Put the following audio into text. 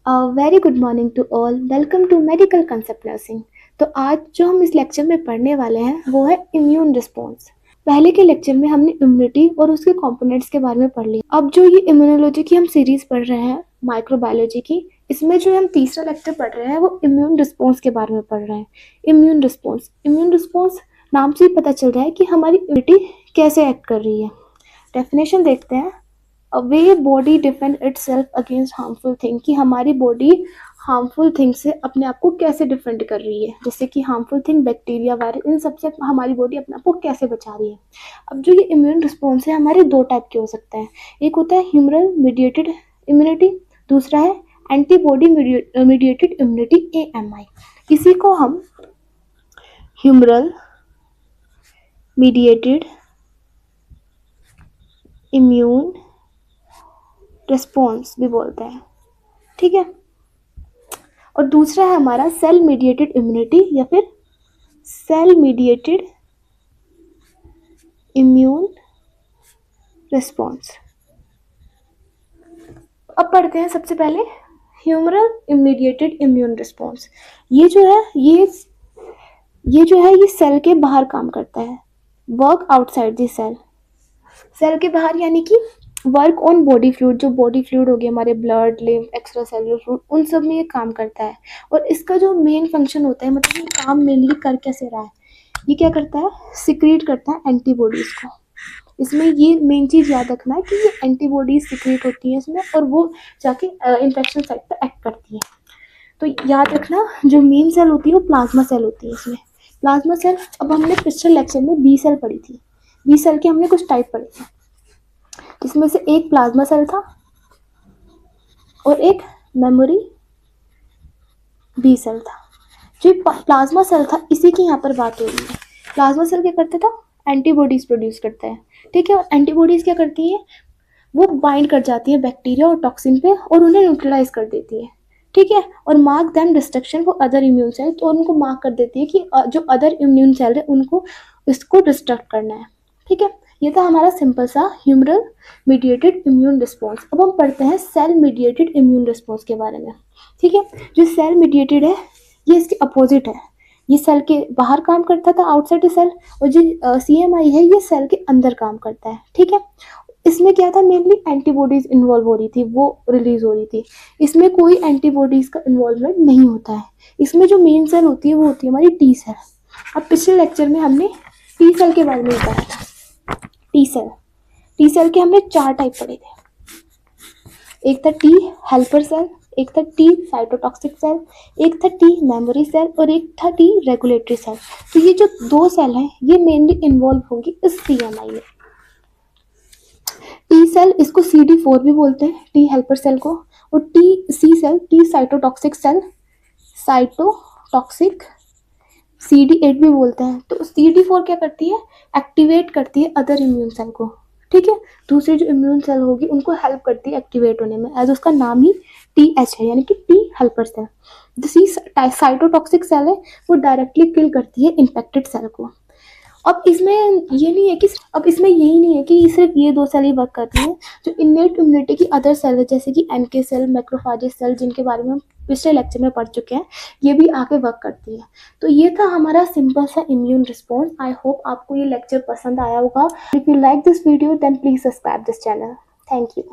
Very good morning to all. Welcome to medical concept nursing. तो आज जो हम इस लेक्चर में पढ़ने वाले हैं वो है इम्यून रिस्पॉन्स। पहले के लेक्चर में हमने इम्यूनिटी और उसके कंपोनेंट्स के बारे में पढ़ लिया। अब जो ये इम्यूनोलॉजी की हम सीरीज पढ़ रहे हैं, माइक्रोबायोलॉजी की, इसमें जो हम तीसरा लेक्चर पढ़ रहे हैं वो इम्यून रिस्पॉन्स के बारे में पढ़ रहे हैं। इम्यून रिस्पॉन्स नाम से ही पता चल रहा है कि हमारी इम्यूनिटी कैसे एक्ट कर रही है। डेफिनेशन देखते हैं। A way body defend itself against harmful thing, कि हमारी बॉडी हार्मफुल थिंग से अपने आप को कैसे डिफेंड कर रही है। जैसे कि हार्मफुल थिंग, बैक्टीरिया, वायरस, इन सबसे हमारी बॉडी अपने आप को कैसे बचा रही है। अब जो ये इम्यून रिस्पॉन्स है हमारे दो टाइप के हो सकते हैं। एक होता है ह्यूमरल मीडिएटेड इम्यूनिटी, दूसरा है एंटीबॉडी मीडिएटेड इम्यूनिटी AMI। इसी को हम ह्यूमरल मीडिएटेड इम्यून रिस्पॉन्स भी बोलते हैं, ठीक है। और दूसरा है हमारा सेल मीडिएटेड इम्यूनिटी या फिर सेल मीडिएटेड इम्यून रिस्पॉन्स। अब पढ़ते हैं सबसे पहले ह्यूमरल मीडिएटेड इम्यून रिस्पॉन्स। ये जो है ये सेल के बाहर काम करता है। Work outside the cell, cell के बाहर यानी कि वर्क ऑन बॉडी फ्लूइड, जो बॉडी फ्लूइड हो गए हमारे blood, lymph, extra cellular fluid, उन सब में ये काम करता है। और इसका जो मेन फंक्शन होता है, मतलब ये काम मेनली कर कैसे रहा है, ये क्या करता है, सिक्रीट करता है एंटीबॉडीज को। इसमें ये मेन चीज़ याद रखना है कि ये एंटीबॉडीज सिक्रीट होती है इसमें, और वो जाके इन्फेक्शन साइट पर एक्ट करती है। तो याद रखना, जो मेन सेल होती है वो प्लाज्मा सेल होती है इसमें। प्लाज्मा सेल, अब हमने पिछले लेक्चर में बी सेल पढ़ी थी। बी सेल के हमने कुछ टाइप पढ़े थे, जिसमें से एक प्लाज्मा सेल था और एक मेमोरी बी सेल था। जो प्लाज्मा सेल था इसी की यहाँ पर बात हो रही है। प्लाज्मा सेल क्या करता था, एंटीबॉडीज प्रोड्यूस करता है, ठीक है। और एंटीबॉडीज क्या करती है, वो बाइंड कर जाती है बैक्टीरिया और टॉक्सिन पे और उन्हें न्यूट्रलाइज कर देती है, ठीक है। और mark them destruction for other immune cell, तो उनको मार्क कर देती है कि जो अदर इम्यून सेल है उनको इसको डिस्ट्रक्ट करना है, ठीक है। ये था हमारा सिंपल सा ह्यूमरल मीडिएटेड इम्यून रिस्पॉन्स। अब हम पढ़ते हैं सेल मीडिएटेड इम्यून रिस्पॉन्स के बारे में, ठीक है। जो सेल मीडिएटेड है ये इसके अपोजिट है। ये सेल के बाहर काम करता था, आउटसाइड सेल, और जो CMI है ये सेल के अंदर काम करता है, ठीक है। इसमें क्या था, मेनली एंटीबॉडीज इन्वॉल्व हो रही थी, वो रिलीज हो रही थी। इसमें कोई एंटीबॉडीज का इन्वॉल्वमेंट नहीं होता है। इसमें जो मेन सेल होती है वो होती है हमारी टी सेल। अब पिछले लेक्चर में हमने टी सेल के बारे में पढ़ा था। टी सेल के हमने 4 टाइप पढ़े थे। एक था टी हेल्पर सेल, एक था टी साइटोटॉक्सिक सेल, एक था टी मेमोरी सेल और एक था टी रेगुलेटरी सेल। तो ये जो 2 सेल हैं ये मेनली इन्वॉल्व होंगी इस CMI में। टी सेल, इसको CD4 भी बोलते हैं, टी हेल्पर सेल को। और C cell, T cytotoxic cell, cytotoxic CD8 भी बोलते हैं। तो CD4 क्या करती है, एक्टिवेट करती है अदर इम्यून सेल को, ठीक है। दूसरी जो इम्यून सेल होगी उनको हेल्प करती है एक्टिवेट होने में, एज उसका नाम ही TH है, यानी कि टी हेल्पर सेल। सी साइटोटॉक्सिक सेल है, वो डायरेक्टली किल करती है इन्फेक्टेड सेल को। अब इसमें ये नहीं है कि यही नहीं है कि सिर्फ ये 2 सेल ही वर्क करती हैं। जो इनेट इम्यूनिटी की अदर सेल है, जैसे कि NK सेल, मैक्रोफेजेस सेल, जिनके बारे में हम पिछले लेक्चर में पढ़ चुके हैं, ये भी आके वर्क करती है। तो ये था हमारा सिंपल सा इम्यून रिस्पॉन्स। आई होप आपको ये लेक्चर पसंद आया होगा। If you like this video then please subscribe this channel. Thank you.